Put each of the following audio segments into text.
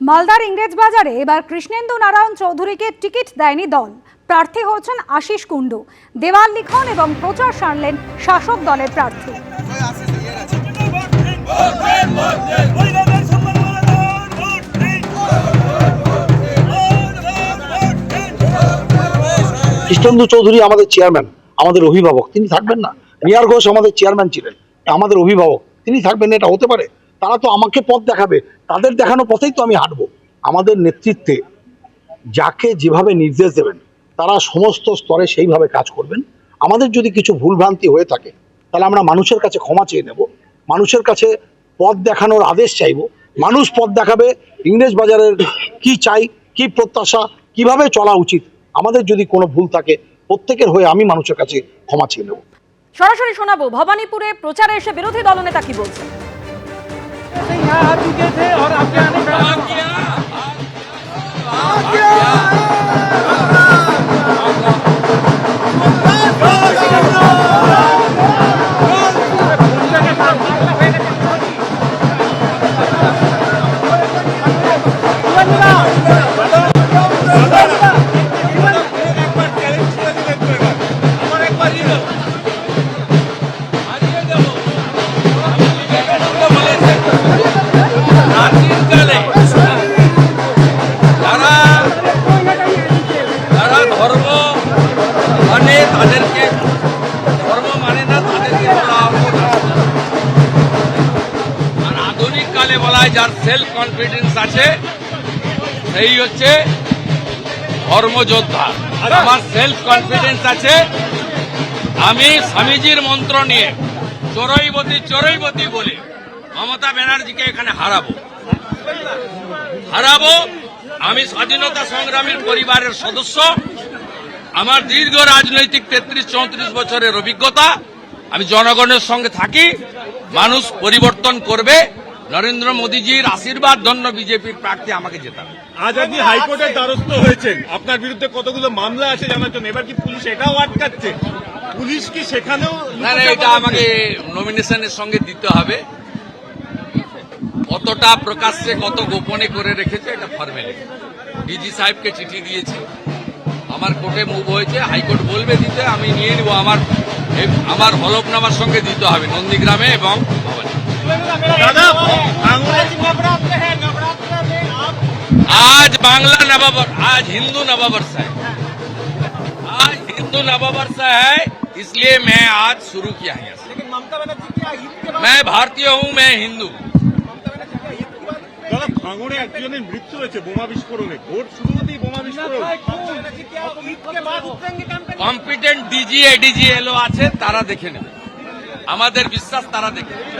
মালদার ইংরেজবাজারে এবার কৃষ্ণেন্দু নারায়ণ চৌধুরীকে টিকিট দেয়নি দল। প্রার্থী হচ্ছেন আশিস কুণ্ডু। দেওয়াল লিখন এবং প্রচার সারলেন শাসক দলের প্রার্থী। কৃষ্ণেন্দু চৌধুরী আমাদের চেয়ারম্যান, আমাদের অভিভাবক, তিনি থাকবেন না? নিয়ার ঘোষ আমাদের চেয়ারম্যান ছিলেন, আমাদের অভিভাবক, তিনি থাকবেন না? এটা হতে পারে? তারা তো আমাকে পথ দেখাবে, তাদের দেখানো পথেই তো আমি হাঁটবো। আমাদের নেতৃত্বে যাকে যেভাবে নির্দেশ দেবেন তারা সমস্ত স্তরে সেইভাবে কাজ করবেন। আমাদের যদি কিছু ভুলভ্রান্তি হয়ে থাকে তাহলে আমরা মানুষের কাছে ক্ষমা চেয়ে নেব, মানুষের কাছে পথ দেখানোর আদেশ চাইব। মানুষ পথ দেখাবে ইংরেজবাজারের কি চাই, কি প্রত্যাশা, কিভাবে চলা উচিত। আমাদের যদি কোনো ভুল থাকে প্রত্যেকের হয়ে আমি মানুষের কাছে ক্ষমা চেয়ে নেব। সরাসরি শোনাবো ভবানীপুরে প্রচারে এসে বিরোধী দলনেতা কি বলছেন। যার সেলফ কনফিডেন্স আছে সেই হচ্ছে ধর্মযোদ্ধা। আমার সেলফ কনফিডেন্স আছে, আমি স্বামীজির মন্ত্র নিয়ে চরৈবতী চরৈবতী বলে মমতা ব্যানার্জিকে এখানে হারাবো। আমি স্বাধীনতা সংগ্রামীর পরিবারের সদস্য, আমার দীর্ঘ রাজনৈতিক 33-34 বছরের অভিজ্ঞতা, আমি জনগণের সঙ্গে থাকি। মানুষ পরিবর্তন করবে। নরেন্দ্র মোদীজির আশীর্বাদ ধন্য বিজেপির প্রার্থী আমাকে জেতাবে। আজ আপনি হাইকোর্টের দ্বারস্থ হয়েছেন, আপনার বিরুদ্ধে কতগুলো মামলা আছে জানার জন্য, এবার কি পুলিশ এটাও আটকাচ্ছে? পুলিশ কি সেখানেও? না, এটা আমাকে নমিনেশনের সঙ্গে দিতে হবে। কতটা প্রকাশ্যে কত গোপনে করে রেখেছে এটা ফর্মালিটি। ডিজি সাহেবকে চিঠি দিয়েছি, আমার কোর্টে মুভ হয়েছে, হাইকোর্ট বলবে দিতে, আমি নিয়ে নিব। আমার হলফনামার সঙ্গে দিতে হবে নন্দীগ্রামে এবং ভবানী। आज बांग्ला नववर्ष, आज हिंदू नववर्ष है, आज हिंदू नववर्ष है, इसलिए मैं आज शुरू किया है। मैं भारतीय हूँ, मैं हिंदू। ভাঙড়ে একজনের মৃত্যু হয়েছে বোমা বিস্ফোরণে, ভোট শুরু হতেই বোমা বিস্ফোরণ। কম্পিটেন্ট ডিজি এডিজি এলো আছে, তারা দেখে নেবে, আমাদের বিশ্বাস তারা দেখে নেবে।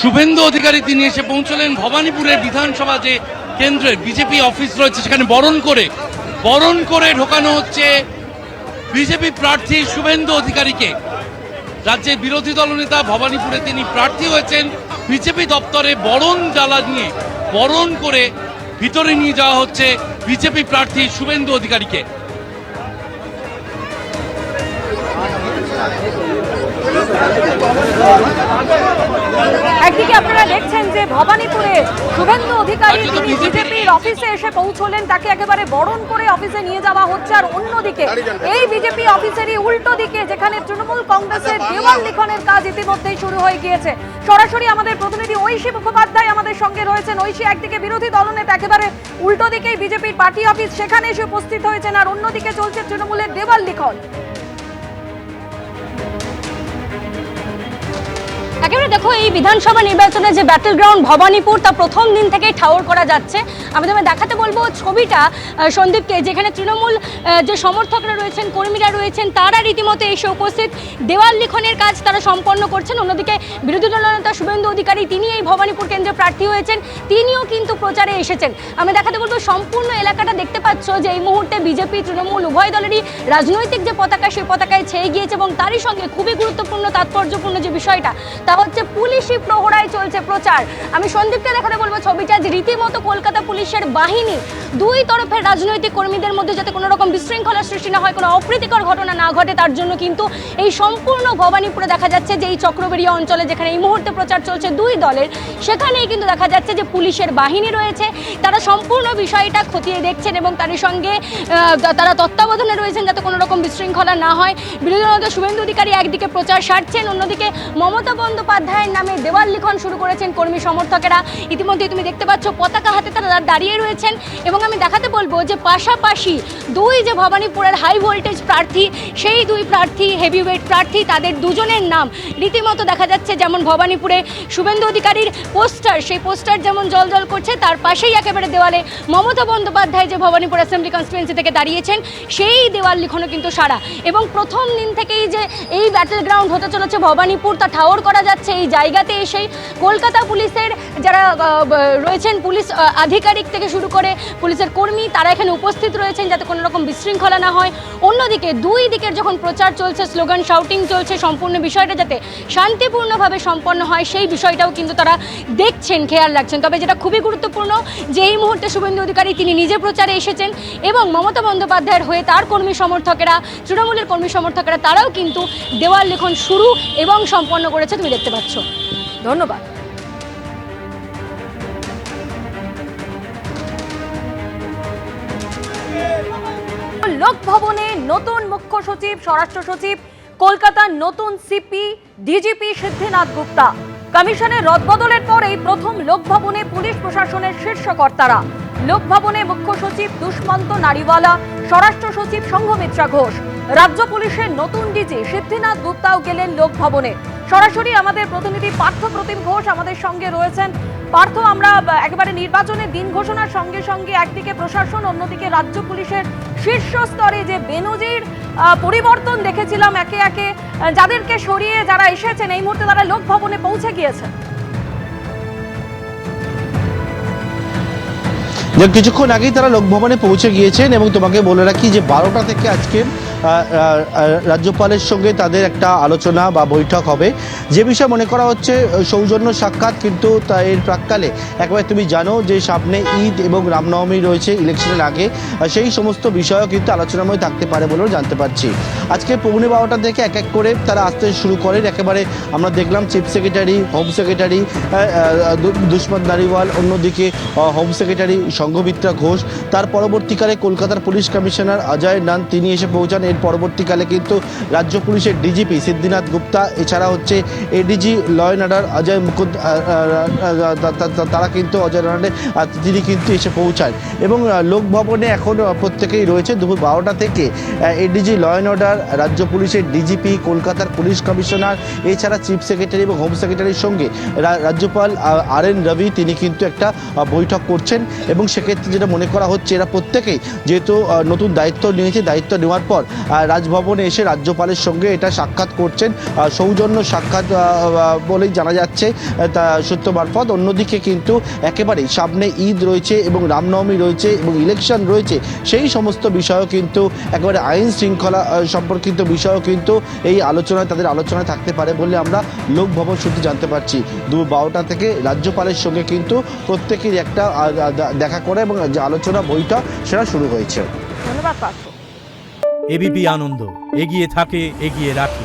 শুভেন্দু অধিকারী তিনি এসে পৌঁছলেন ভবানীপুরের বিধানসভা যে কেন্দ্রের বিজেপি অফিস রয়েছে সেখানে বরণ করে ঢোকানো হচ্ছে বিজেপি প্রার্থী শুভেন্দু অধিকারীকে। রাজ্যের বিরোধী দলনেতা ভবানীপুরে তিনি প্রার্থী হয়েছেন। বিজেপি দপ্তরে বরণ জ্বালা নিয়ে বরণ করে ভিতরে নিয়ে যাওয়া হচ্ছে বিজেপি প্রার্থী শুভেন্দু অধিকারীকে। একদিকে আপনারা দেখছেন যে ভবানীপুরে শুভেন্দু অধিকারী তিনি বিজেপির অফিসে এসে পৌঁছলেন, তাকে একেবারে বরণ করে অফিসে নিয়ে যাওয়া হচ্ছে। আর অন্যদিকে এই বিজেপি অফিসেরই উল্টো দিকে যেখানে তৃণমূল কংগ্রেসের দেওয়াল লিখনের কাজ ইতিমধ্যেই শুরু হয়ে গিয়েছে। সরাসরি আমাদের প্রতিনিধি ঐশী মুখোপাধ্যায় আমাদের সঙ্গে রয়েছেন। ঐশী, একদিকে বিরোধী দলনেতা একেবারে উল্টো দিকেই বিজেপির পার্টি অফিস, সেখানে এসে উপস্থিত হয়েছেন, আর অন্যদিকে চলছে তৃণমূলের দেওয়াল লিখন। একেবারে দেখো, এই বিধানসভা নির্বাচনে যে ব্যাটল গ্রাউন্ড ভবানীপুর তা প্রথম দিন থেকেই ঠাওর করা যাচ্ছে। আমি তোমায় দেখাতে বলবো ছবিটা সন্দীপকে, যেখানে তৃণমূল যে সমর্থকরা রয়েছেন, কর্মীরা রয়েছেন, তারা রীতিমতো এসে উপস্থিত, দেওয়াল লিখনের কাজ তারা সম্পন্ন করছেন। অন্যদিকে বিরোধী দলনেতা শুভেন্দু অধিকারী তিনি এই ভবানীপুর কেন্দ্রে প্রার্থী হয়েছেন, তিনিও কিন্তু প্রচারে এসেছেন। আমি দেখাতে বলবো সম্পূর্ণ এলাকাটা দেখতে পাচ্ছ যে এই মুহূর্তে বিজেপি তৃণমূল উভয় দলেরই রাজনৈতিক যে পতাকা সেই পতাকায় ছেয়ে গিয়েছে, এবং তারই সঙ্গে খুবই গুরুত্বপূর্ণ তাৎপর্যপূর্ণ যে বিষয়টা তা হচ্ছে পুলিশি প্রহরায় চলছে প্রচার। আমি সন্দীপকে দেখাতে বলবো ছবিটা, যে রীতিমতো কলকাতা পুলিশের বাহিনী দুই তরফের রাজনৈতিক কর্মীদের মধ্যে যাতে কোনো রকম বিশৃঙ্খলার সৃষ্টি না হয়, কোনো অপ্রীতিকর ঘটনা না ঘটে, তার জন্য কিন্তু এই সম্পূর্ণ ভবানীপুরে দেখা যাচ্ছে যে এই চক্রবেড়িয়া অঞ্চলে যেখানে এই মুহূর্তে প্রচার চলছে দুই দলের, সেখানেই কিন্তু দেখা যাচ্ছে যে পুলিশের বাহিনী রয়েছে, তারা সম্পূর্ণ বিষয়টা খতিয়ে দেখছেন এবং তারই সঙ্গে তারা তত্ত্বাবধানে রয়েছেন যাতে কোনো রকম বিশৃঙ্খলা না হয়। বিরোধী দলনেতা শুভেন্দু অধিকারী একদিকে প্রচার সারছেন, অন্যদিকে মমতা বন্দ্যোপাধ্যায়ের নামে দেওয়াল লিখন শুরু করেছেন কর্মী সমর্থকেরা। ইতিমধ্যে তুমি দেখতে পাচ্ছ পতাকা হাতে তারা দাঁড়িয়ে রয়েছেন এবং আমি দেখাতে বলবো যে পাশাপাশি দুই যে ভবানীপুরের হাই ভোল্টেজ প্রার্থী, সেই দুই প্রার্থী হেভিওয়েট প্রার্থী, তাদের দুজনের নাম রীতিমতো দেখা যাচ্ছে, যেমন ভবানীপুরে শুভেন্দু অধিকারীর পোস্টার, সেই পোস্টার যেমন জলজল করছে, তার পাশেই একেবারে দেওয়ালে মমতা বন্দ্যোপাধ্যায় যে ভবানীপুর অ্যাসেম্বলি কনস্টিটুয়েন্সি থেকে দাঁড়িয়েছেন সেই দেওয়াল লিখনও কিন্তু সারা। এবং প্রথম দিন থেকেই যে এই ব্যাটেল গ্রাউন্ড হতে চলেছে ভবানীপুর, তা ঠাওর করা যাচ্ছে এই জায়গাতে এসেই। কলকাতা পুলিশের যারা রয়েছেন, পুলিশ আধিকারিক থেকে শুরু করে পুলিশের কর্মী, তারা এখানে উপস্থিত রয়েছেন যাতে কোনো রকম বিশৃঙ্খলা না হয়। অন্যদিকে দুই দিকের যখন প্রচার চলছে, স্লোগান শাউটিং চলছে, সম্পূর্ণ বিষয়টা যাতে শান্তিপূর্ণভাবে সম্পন্ন হয় সেই বিষয়টাও কিন্তু তারা দেখছেন, খেয়াল রাখছেন। তবে যেটা খুবই গুরুত্বপূর্ণ যে এই মুহূর্তে শুভেন্দু অধিকারী তিনি নিজে প্রচারে এসেছেন এবং মমতা বন্দ্যোপাধ্যায়ের হয়ে তার কর্মী সমর্থকেরা, তৃণমূলের কর্মী সমর্থকেরা, তারাও কিন্তু দেওয়াল লিখন শুরু এবং সম্পন্ন করেছে, তুমি দেখতে পাচ্ছ। ধন্যবাদ। লোকভবনে নতুন মুখ্য সচিব, স্বরাষ্ট্র সচিব, কলকাতার নতুন সিপি ডিজিপি সিদ্ধিনাথ গুপ্তা। কমিশনের রদবদলের পরেই প্রথম লোকভবনে পুলিশ প্রশাসনের শীর্ষ কর্তারা। লোকভবনে মুখ্য সচিব দুষ্মন্ত নারীওয়ালা, স্বরাষ্ট্র সচিব সংঘমিত্রা ঘোষ, রাজ্য পুলিশের নতুন ডিজি সিদ্ধিনাথ গুপ্তাও গেলেন লোকভবনে। সরাসরি আমাদের প্রতিনিধি পার্থ প্রতিম ঘোষ আমাদের সঙ্গে রয়েছেন। পার্থ, আমরা একেবারে নির্বাচনের দিন ঘোষণার সঙ্গে সঙ্গে একদিকে প্রশাসন, অন্যদিকে রাজ্য পুলিশের শীর্ষ স্তরে যে বেনজির পরিবর্তন দেখেছিলাম, একে একে যাদেরকে সরিয়ে যারা এসেছেন এই মুহূর্তে তারা লোকভবনে পৌঁছে গিয়েছেন। কিছুক্ষণ আগেই তারা লোকভবনে পৌঁছে গিয়েছেন এবং তোমাকে বলে রাখি যে 12টা থেকে আজকে রাজ্যপালের সঙ্গে তাদের একটা আলোচনা বা বৈঠক হবে। যে বিষয় মনে করা হচ্ছে সৌজন্য সাক্ষাৎ, কিন্তু এর প্রাক্কালে একবার তুমি জানো যে সামনে ঈদ এবং রামনবমী রয়েছে ইলেকশনের আগে, সেই সমস্ত বিষয়ও কিন্তু আলোচনাময় থাকতে পারে বলেও জানতে পারছি। আজকে পৌনে 12টা থেকে এক এক করে তারা আসতে শুরু করেন। একেবারে আমরা দেখলাম chief secretary, home secretary Dushyant Nariwala, অন্যদিকে হোম সেক্রেটারি সংঘমিত্রা ঘোষ, তার পরবর্তীকালে কলকাতার পুলিশ কমিশনার অজয় নান তিনি এসে পৌঁছান। এর পরবর্তীকালে কিন্তু রাজ্য পুলিশের ডিজিপি সিদ্ধিনাথ গুপ্তা, এছাড়া হচ্ছে ADG law and order Ajay Mukund, তারা কিন্তু অজয় নাডে তিনি কিন্তু এসে পৌঁছান এবং লোকভবনে এখন প্রত্যেকেই রয়েছে। দুপুর 12টা থেকে এডিজি ল অ্যান্ড অর্ডার, রাজ্য পুলিশের ডিজিপি, কলকাতার পুলিশ কমিশনার, এছাড়া চিফ সেক্রেটারি এবং হোম সেক্রেটারির সঙ্গে রাজ্যপাল RN রবি তিনি কিন্তু একটা বৈঠক করছেন এবং সেক্ষেত্রে যেটা মনে করা হচ্ছে এরা প্রত্যেকেই যেহেতু নতুন দায়িত্ব নিয়েছে, দায়িত্ব নেওয়ার পর রাজভবনে এসে রাজ্যপালের সঙ্গে এটা সাক্ষাৎ করছেন, সৌজন্য সাক্ষাৎ বলেই জানা যাচ্ছে সূত্র মারফত। অন্যদিকে কিন্তু একেবারেই সামনে ঈদ রয়েছে এবং রামনবমী রয়েছে এবং ইলেকশন রয়েছে, সেই সমস্ত বিষয়ও কিন্তু একেবারে আইন শৃঙ্খলা সম্পর্কিত বিষয়ও কিন্তু এই আলোচনায় তাদের আলোচনায় থাকতে পারে বলে আমরা লোকভবন সূত্রে জানতে পারছি। দুপুর 12টা থেকে রাজ্যপালের সঙ্গে কিন্তু প্রত্যেকেরই একটা দেখা করে এবং যে আলোচনা বৈঠক সেটা শুরু হয়েছে। ধন্যবাদ পার্থ। এবিপি আনন্দ, এগিয়ে থাকে, এগিয়ে রাখে।